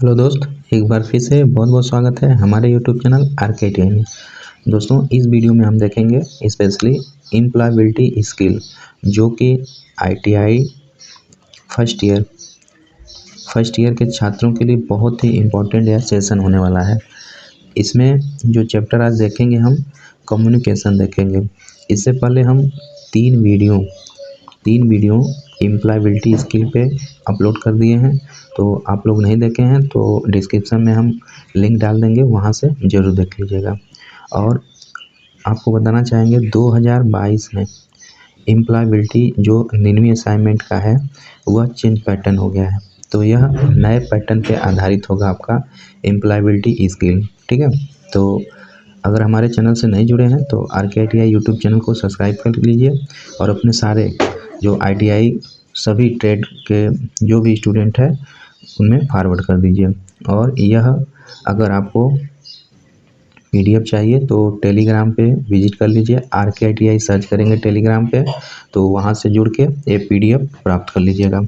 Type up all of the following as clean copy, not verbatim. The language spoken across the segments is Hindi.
हेलो दोस्त, एक बार फिर से बहुत बहुत स्वागत है हमारे यूट्यूब चैनल RKTI में। दोस्तों, इस वीडियो में हम देखेंगे स्पेशली एम्प्लॉयबिलिटी स्किल, जो कि ITI फर्स्ट ईयर के छात्रों के लिए बहुत ही इम्पोर्टेंट यह सेशन होने वाला है। इसमें जो चैप्टर आज देखेंगे हम कम्युनिकेशन देखेंगे। इससे पहले हम तीन वीडियो एम्प्लॉयबिलिटी स्किल पे अपलोड कर दिए हैं, तो आप लोग नहीं देखे हैं तो डिस्क्रिप्शन में हम लिंक डाल देंगे, वहाँ से ज़रूर देख लीजिएगा। और आपको बताना चाहेंगे 2022 में एम्प्लॉयबिलिटी जो 99वीं असाइनमेंट का है वह चेंज पैटर्न हो गया है, तो यह नए पैटर्न पे आधारित होगा आपका एम्प्लॉयबिलिटी स्किल। ठीक है, तो अगर हमारे चैनल से नहीं जुड़े हैं तो RKTI यूट्यूब चैनल को सब्सक्राइब कर लीजिए और अपने सारे जो ITI सभी ट्रेड के जो भी स्टूडेंट है उनमें फॉरवर्ड कर दीजिए। और यह अगर आपको PDF चाहिए तो टेलीग्राम पे विजिट कर लीजिए। RKTI सर्च करेंगे टेलीग्राम पे तो वहाँ से जुड़ के ये PDF प्राप्त कर लीजिएगा।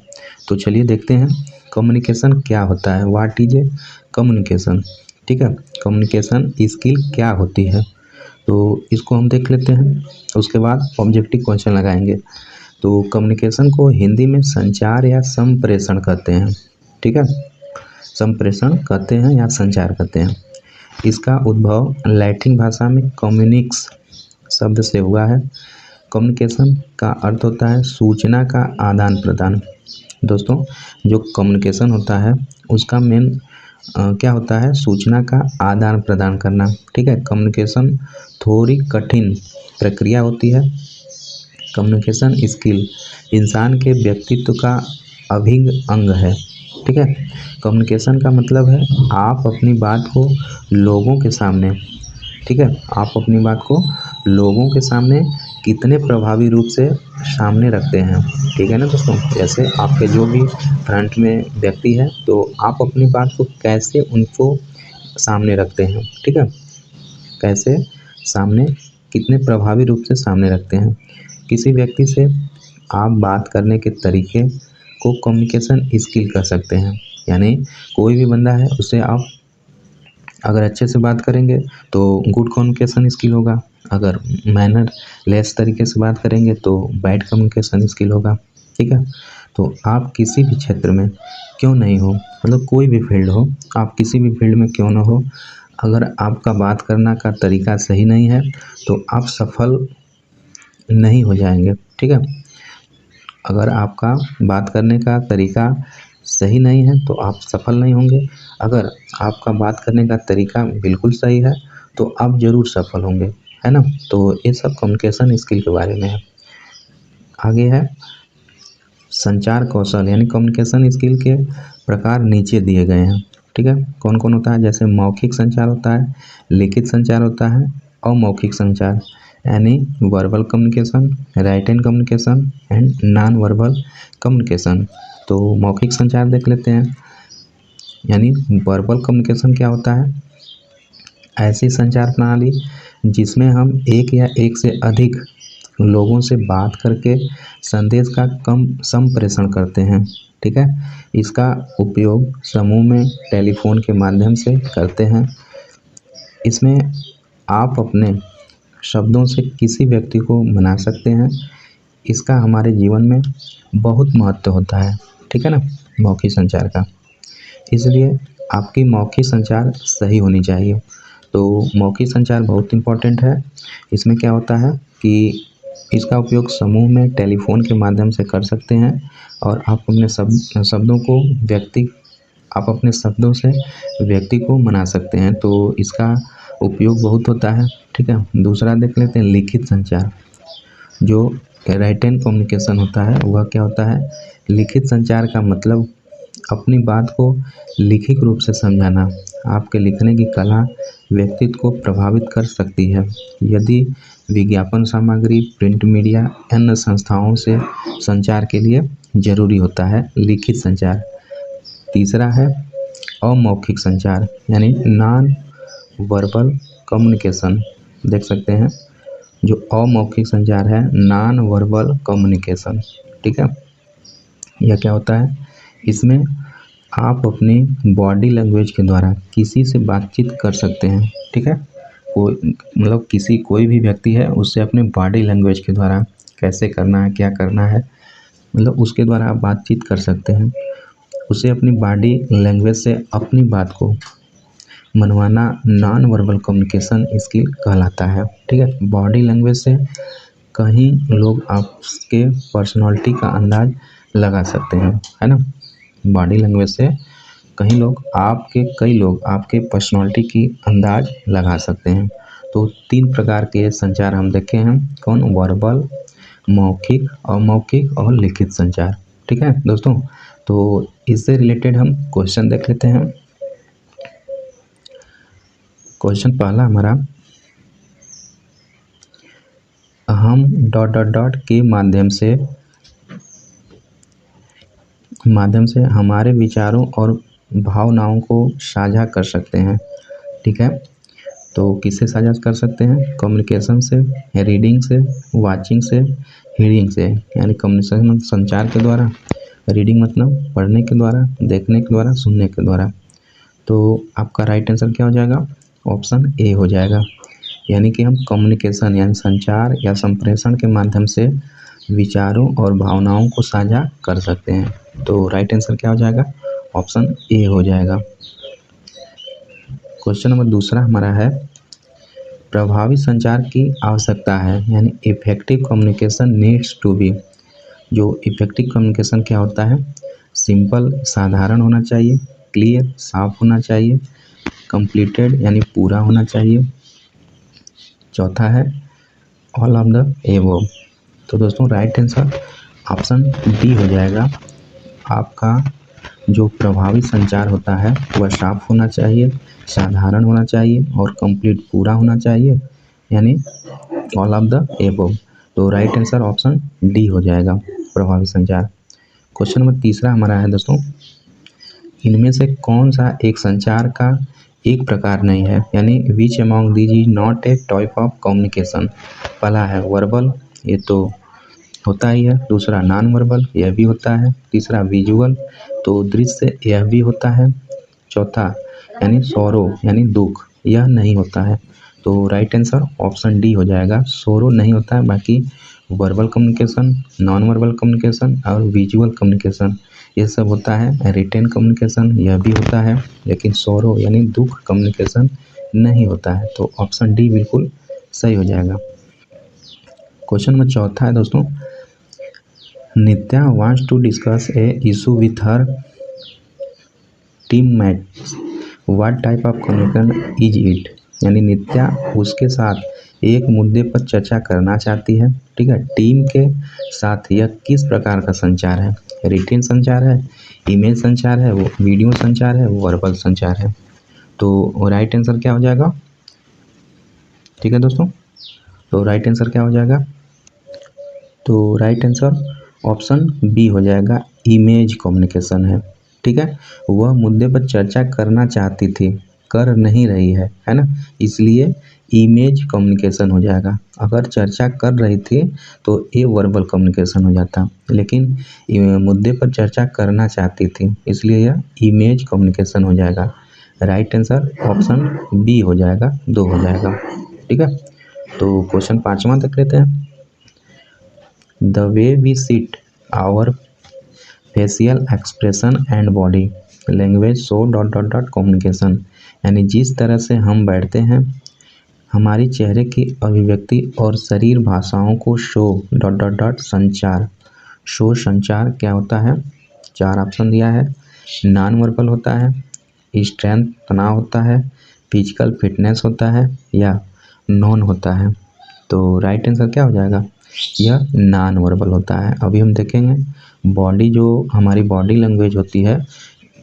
तो चलिए देखते हैं कम्युनिकेशन क्या होता है, व्हाट इज ए कम्युनिकेशन। ठीक है, कम्युनिकेशन स्किल क्या होती है तो इसको हम देख लेते हैं, उसके बाद ऑब्जेक्टिव क्वेश्चन लगाएंगे। तो कम्युनिकेशन को हिंदी में संचार या संप्रेषण कहते हैं। ठीक है, संप्रेषण कहते हैं या संचार कहते हैं। इसका उद्भव लैटिन भाषा में कम्युनिक्स शब्द से हुआ है। कम्युनिकेशन का अर्थ होता है सूचना का आदान प्रदान। दोस्तों, जो कम्युनिकेशन होता है उसका मेन क्या होता है, सूचना का आदान प्रदान करना। ठीक है, कम्युनिकेशन थोड़ी कठिन प्रक्रिया होती है। कम्युनिकेशन स्किल इंसान के व्यक्तित्व का अभिन्न अंग है। ठीक है, कम्युनिकेशन का मतलब है आप अपनी बात को लोगों के सामने, ठीक है, आप अपनी बात को लोगों के सामने कितने प्रभावी रूप से सामने रखते हैं। ठीक है ना दोस्तों, जैसे आपके जो भी फ्रंट में व्यक्ति है तो आप अपनी बात को कैसे उनको सामने रखते हैं। ठीक है, कैसे सामने, कितने प्रभावी रूप से सामने रखते हैं। किसी व्यक्ति से आप बात करने के तरीके को कम्युनिकेशन स्किल कर सकते हैं। यानी कोई भी बंदा है उससे आप अगर अच्छे से बात करेंगे तो गुड कम्युनिकेशन स्किल होगा, अगर मैनर लेस तरीके से बात करेंगे तो बैड कम्युनिकेशन स्किल होगा। ठीक है, तो आप किसी भी क्षेत्र में क्यों नहीं हो, मतलब कोई भी फील्ड हो, आप किसी भी फील्ड में क्यों ना हो, अगर आपका बात करना का तरीका सही नहीं है तो आप सफल नहीं हो जाएंगे। ठीक है, अगर आपका बात करने का तरीका सही नहीं है तो आप सफल नहीं होंगे। अगर आपका बात करने का तरीका बिल्कुल सही है तो आप ज़रूर सफल होंगे, है ना। तो ये सब कम्युनिकेशन स्किल के बारे में है। आगे है संचार कौशल, यानी कम्युनिकेशन स्किल के प्रकार नीचे दिए गए हैं। ठीक है, कौन कौन होता है, जैसे मौखिक संचार होता है, लिखित संचार होता है, अमौखिक संचार यानी verbal communication, written communication and non verbal communication. तो मौखिक संचार देख लेते हैं, यानी वर्बल कम्युनिकेशन क्या होता है, ऐसी संचार प्रणाली जिसमें हम एक या एक से अधिक लोगों से बात करके संदेश का कम संप्रेषण करते हैं। ठीक है, इसका उपयोग समूह में टेलीफोन के माध्यम से करते हैं। इसमें आप अपने शब्दों से किसी व्यक्ति को मना सकते हैं। इसका हमारे जीवन में बहुत महत्व होता है। ठीक है ना, मौखिक संचार का, इसलिए आपकी मौखिक संचार सही होनी चाहिए। तो मौखिक संचार बहुत इम्पोर्टेंट है। इसमें क्या होता है कि इसका उपयोग समूह में टेलीफोन के माध्यम से कर सकते हैं और आप अपने शब्दों को आप अपने शब्दों से व्यक्ति को मना सकते हैं, तो इसका उपयोग बहुत होता है। ठीक है, दूसरा देख लेते हैं लिखित संचार। जो राइटन कम्युनिकेशन होता है वह क्या होता है, लिखित संचार का मतलब अपनी बात को लिखित रूप से समझाना। आपके लिखने की कला व्यक्तित्व को प्रभावित कर सकती है। यदि विज्ञापन सामग्री, प्रिंट मीडिया, अन्य संस्थाओं से संचार के लिए जरूरी होता है लिखित संचार। तीसरा है अमौखिक संचार, यानी नॉन वर्बल कम्युनिकेशन। देख सकते हैं जो अमौखिक संचार है, नॉन वर्बल कम्युनिकेशन। ठीक है, यह क्या होता है, इसमें आप अपनी बॉडी लैंग्वेज के द्वारा किसी से बातचीत कर सकते हैं, ठीक है। कोई मतलब कोई भी व्यक्ति है उससे अपने बॉडी लैंग्वेज के द्वारा कैसे करना है, क्या करना है, मतलब उसके द्वारा आप बातचीत कर सकते हैं। उसे अपनी बॉडी लैंग्वेज से अपनी बात को मनवाना नॉन वर्बल कम्युनिकेशन स्किल कहलाता है, ठीक है। बॉडी लैंग्वेज से कहीं लोग आपके पर्सनालिटी का अंदाज लगा सकते हैं, है ना। बॉडी लैंग्वेज से कई लोग आपके पर्सनालिटी की अंदाज लगा सकते हैं। तो 3 प्रकार के संचार हम देखे हैं, कौन? वर्बल, मौखिक, अमौखिक और लिखित संचार, ठीक है दोस्तों। तो इससे रिलेटेड हम क्वेश्चन देख लेते हैं। क्वेश्चन पहला हमारा, हम ... के माध्यम से हमारे विचारों और भावनाओं को साझा कर सकते हैं, ठीक है। तो किससे साझा कर सकते हैं? कम्युनिकेशन से, रीडिंग से, वाचिंग से, हियरिंग से, यानी कम्युनिकेशन संचार के द्वारा, रीडिंग मतलब पढ़ने के द्वारा, देखने के द्वारा, सुनने के द्वारा। तो आपका राइट आंसर क्या हो जाएगा? ऑप्शन ए हो जाएगा। यानी कि हम कम्युनिकेशन यानी संचार या संप्रेषण के माध्यम से विचारों और भावनाओं को साझा कर सकते हैं। तो राइट आंसर क्या हो जाएगा? ऑप्शन ए हो जाएगा। क्वेश्चन नंबर दूसरा हमारा है, प्रभावी संचार की आवश्यकता है, यानी effective communication needs to be. जो इफेक्टिव कम्युनिकेशन क्या होता है? सिंपल साधारण होना चाहिए, क्लियर साफ होना चाहिए, कंप्लीटेड यानी पूरा होना चाहिए, चौथा है ऑल ऑफ द एबव। तो दोस्तों राइट आंसर ऑप्शन डी हो जाएगा। आपका जो प्रभावी संचार होता है वह साफ होना चाहिए, साधारण होना चाहिए और कंप्लीट पूरा होना चाहिए, यानी ऑल ऑफ द एबव। तो राइट आंसर ऑप्शन डी हो जाएगा, प्रभावी संचार। क्वेश्चन नंबर तीसरा हमारा है दोस्तों, इनमें से कौन सा एक संचार का एक प्रकार नहीं है, यानी which among these is not a type of communication. पहला है वर्बल, ये तो होता ही है। दूसरा नॉन वर्बल, यह भी होता है। तीसरा विजुअल, तो दृश्य, यह भी होता है। चौथा यानी सोरो यानी दुख, यह नहीं होता है। तो राइट आंसर ऑप्शन डी हो जाएगा, सोरो नहीं होता है। बाकी verbal communication, non verbal communication और विजुअल कम्युनिकेशन ये सब होता है। रिटेन कम्युनिकेशन यह भी होता है, लेकिन सोरो यानी दुख कम्युनिकेशन नहीं होता है। तो ऑप्शन डी बिल्कुल सही हो जाएगा। क्वेश्चन नंबर चौथा है दोस्तों, Nitya wants to discuss a issue with her teammates, what type of communication is it. यानी नित्या उसके साथ एक मुद्दे पर चर्चा करना चाहती है, ठीक है। टीम के साथ यह किस प्रकार का संचार है? रिटेन संचार है, इमेज संचार है, वो वीडियो संचार है, वर्बल संचार है। तो राइट आंसर क्या हो जाएगा? ठीक है दोस्तों, तो राइट आंसर क्या हो जाएगा? तो राइट आंसर ऑप्शन बी हो जाएगा, इमेज कम्युनिकेशन है, ठीक है। वह मुद्दे पर चर्चा करना चाहती थी, कर नहीं रही है ना, इसलिए इमेज कम्युनिकेशन हो जाएगा। अगर चर्चा कर रही थी तो ये वर्बल कम्युनिकेशन हो जाता, लेकिन मुद्दे पर चर्चा करना चाहती थी इसलिए यह इमेज कम्युनिकेशन हो जाएगा। राइट आंसर ऑप्शन बी हो जाएगा, 2 हो जाएगा, ठीक है। तो क्वेश्चन 5वां देख लेते हैं, the way we sit, our facial expression and body language show ... communication. यानी जिस तरह से हम बैठते हैं, हमारी चेहरे की अभिव्यक्ति और शरीर भाषाओं को शो ... संचार। शो संचार क्या होता है? 4 ऑप्शन दिया है। नॉन वर्बल होता है, स्ट्रेंथ तनाव होता है, फिजिकल फिटनेस होता है या नॉन होता है। तो राइट आंसर क्या हो जाएगा? यह नॉन वर्बल होता है। अभी हम देखेंगे बॉडी, जो हमारी बॉडी लैंग्वेज होती है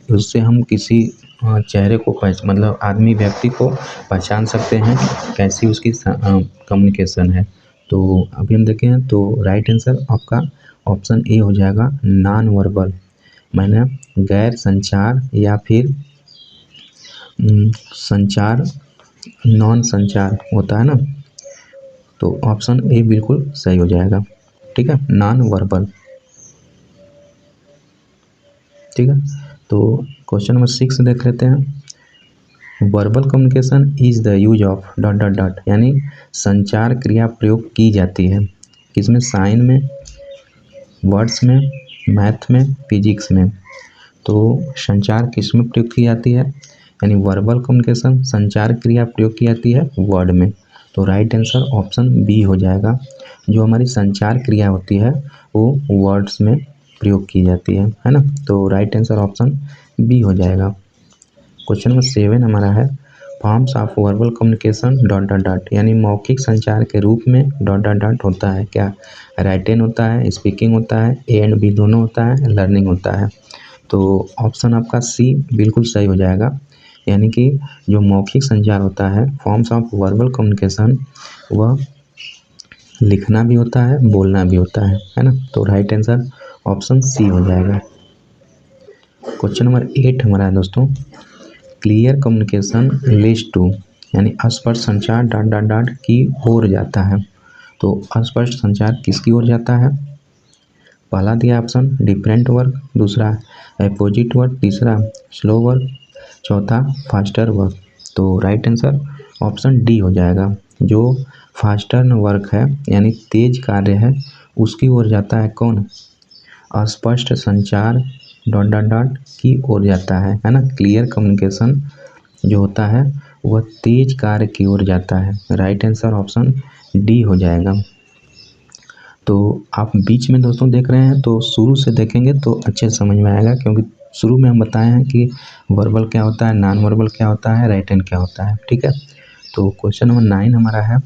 उससे हम किसी चेहरे को मतलब आदमी व्यक्ति को पहचान सकते हैं कैसी उसकी कम्युनिकेशन है। तो अभी हम देखें तो राइट आंसर आपका ऑप्शन ए हो जाएगा, नॉन वर्बल, मैंने गैर संचार या फिर संचार, नॉन संचार होता है ना, तो ऑप्शन ए बिल्कुल सही हो जाएगा, ठीक है, नॉन वर्बल, ठीक है। तो क्वेश्चन नंबर 6 देख लेते हैं। Verbal communication is the use of dot dot dot, यानी संचार क्रिया प्रयोग की जाती है किसमें? साइन में, वर्ड्स में, मैथ में, फिजिक्स में। तो संचार किस में प्रयोग की जाती है? यानी वर्बल कम्युनिकेशन संचार क्रिया प्रयोग की जाती है वर्ड में। तो राइट आंसर ऑप्शन बी हो जाएगा। जो हमारी संचार क्रिया होती है वो वर्ड्स में प्रयोग की जाती है ना। तो राइट आंसर ऑप्शन बी हो जाएगा। क्वेश्चन नंबर 7 हमारा है, forms of verbal communication dot dot dot, यानी मौखिक संचार के रूप में डॉट डॉट डॉट होता है क्या? राइटिंग होता है, स्पीकिंग होता है, ए एंड बी दोनों होता है, लर्निंग होता है। तो ऑप्शन आपका सी बिल्कुल सही हो जाएगा। यानी कि जो मौखिक संचार होता है, फॉर्म्स ऑफ वर्बल कम्युनिकेशन, वह लिखना भी होता है, बोलना भी होता है ना। तो राइट आंसर ऑप्शन सी हो जाएगा। क्वेश्चन नंबर 8 हमारा है दोस्तों, क्लियर कम्युनिकेशन लीड्स टू, यानी अस्पष्ट संचार डॉट डॉट डॉट की ओर जाता है। तो अस्पष्ट संचार किसकी ओर जाता है? पहला दिया ऑप्शन डिफरेंट वर्क, दूसरा अपोजिट वर्क, तीसरा स्लो वर्क, चौथा फास्टर वर्क। तो राइट आंसर ऑप्शन डी हो जाएगा। जो फास्टर वर्क है यानी तेज कार्य है उसकी ओर जाता है कौन? अस्पष्ट संचार डॉट डॉट डॉट की ओर जाता है ना। क्लियर कम्युनिकेशन जो होता है वह तेज कार्य की ओर जाता है। राइट आंसर ऑप्शन डी हो जाएगा। तो आप बीच में दोस्तों देख रहे हैं तो शुरू से देखेंगे तो अच्छे से समझ में आएगा, क्योंकि शुरू में हम बताए हैं कि वर्बल क्या होता है, नॉन वर्बल क्या होता है, राइटन क्या होता है। ठीक है, तो क्वेश्चन नंबर 9 हमारा है,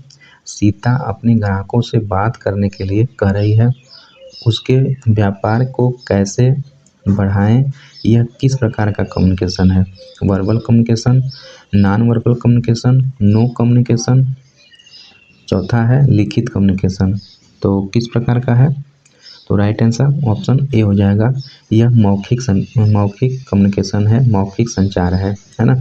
सीता अपने ग्राहकों से बात करने के लिए कह रही है, उसके व्यापार को कैसे बढ़ाएं? यह किस प्रकार का कम्युनिकेशन है? Verbal communication, non verbal communication, no communication, चौथा है लिखित कम्युनिकेशन। तो किस प्रकार का है? तो राइट आंसर ऑप्शन ए हो जाएगा। यह मौखिक कम्युनिकेशन है, मौखिक संचार है ना।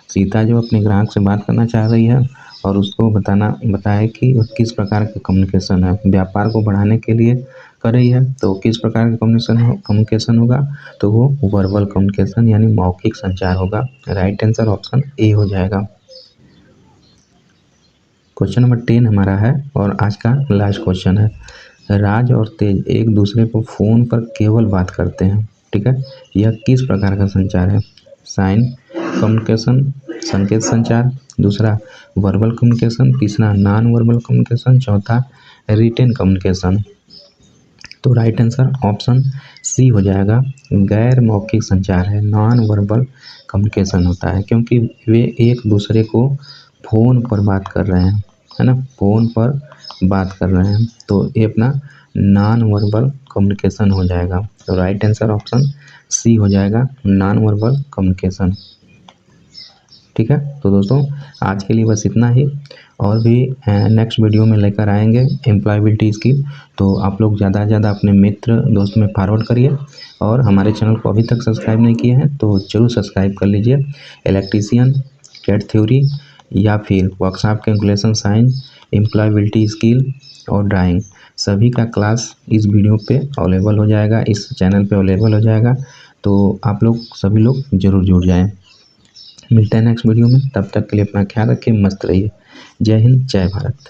सीता जो अपने ग्राहक से बात करना चाह रही है और उसको बताया कि किस प्रकार का कम्युनिकेशन है, व्यापार को बढ़ाने के लिए कर रही है। तो किस प्रकार का कम्युनिकेशन होगा? तो वो वर्बल कम्युनिकेशन यानी मौखिक संचार होगा। राइट आंसर ऑप्शन ए हो जाएगा। क्वेश्चन नंबर 10 हमारा है और आज का लास्ट क्वेश्चन है, राज और तेज एक दूसरे को फ़ोन पर केवल बात करते हैं। ठीक है, यह किस प्रकार का संचार है? साइन कम्युनिकेशन, संकेत संचार, दूसरा वर्बल कम्युनिकेशन, तीसरा नॉन वर्बल कम्युनिकेशन, चौथा रिटेन कम्युनिकेशन। तो राइट आंसर ऑप्शन सी हो जाएगा। गैर मौखिक संचार है, नॉन वर्बल कम्युनिकेशन होता है, क्योंकि वे एक दूसरे को फ़ोन पर बात कर रहे हैं, है ना, फ़ोन पर बात कर रहे हैं। तो ये अपना नॉन वर्बल कम्युनिकेशन हो जाएगा। तो राइट आंसर ऑप्शन सी हो जाएगा, नॉन वर्बल कम्युनिकेशन। ठीक है, तो दोस्तों आज के लिए बस इतना ही, और भी नेक्स्ट वीडियो में लेकर आएंगे एम्प्लॉयबिलिटी स्किल। तो आप लोग ज़्यादा से ज़्यादा अपने मित्र दोस्त में फॉरवर्ड करिए, और हमारे चैनल को अभी तक सब्सक्राइब नहीं किए हैं तो ज़रूर सब्सक्राइब कर लीजिए। इलेक्ट्रीशियन, कैट थ्योरी या फिर workshop calculation science, employability skill और ड्राइंग, सभी का क्लास इस वीडियो पे अवेलेबल हो जाएगा, इस चैनल पे अवेलेबल हो जाएगा। तो आप लोग सभी लोग ज़रूर जुड़ जाएँ। मिलते हैं नेक्स्ट वीडियो में, तब तक के लिए अपना ख्याल रखिए, मस्त रहिए। जय हिंद, जय भारत।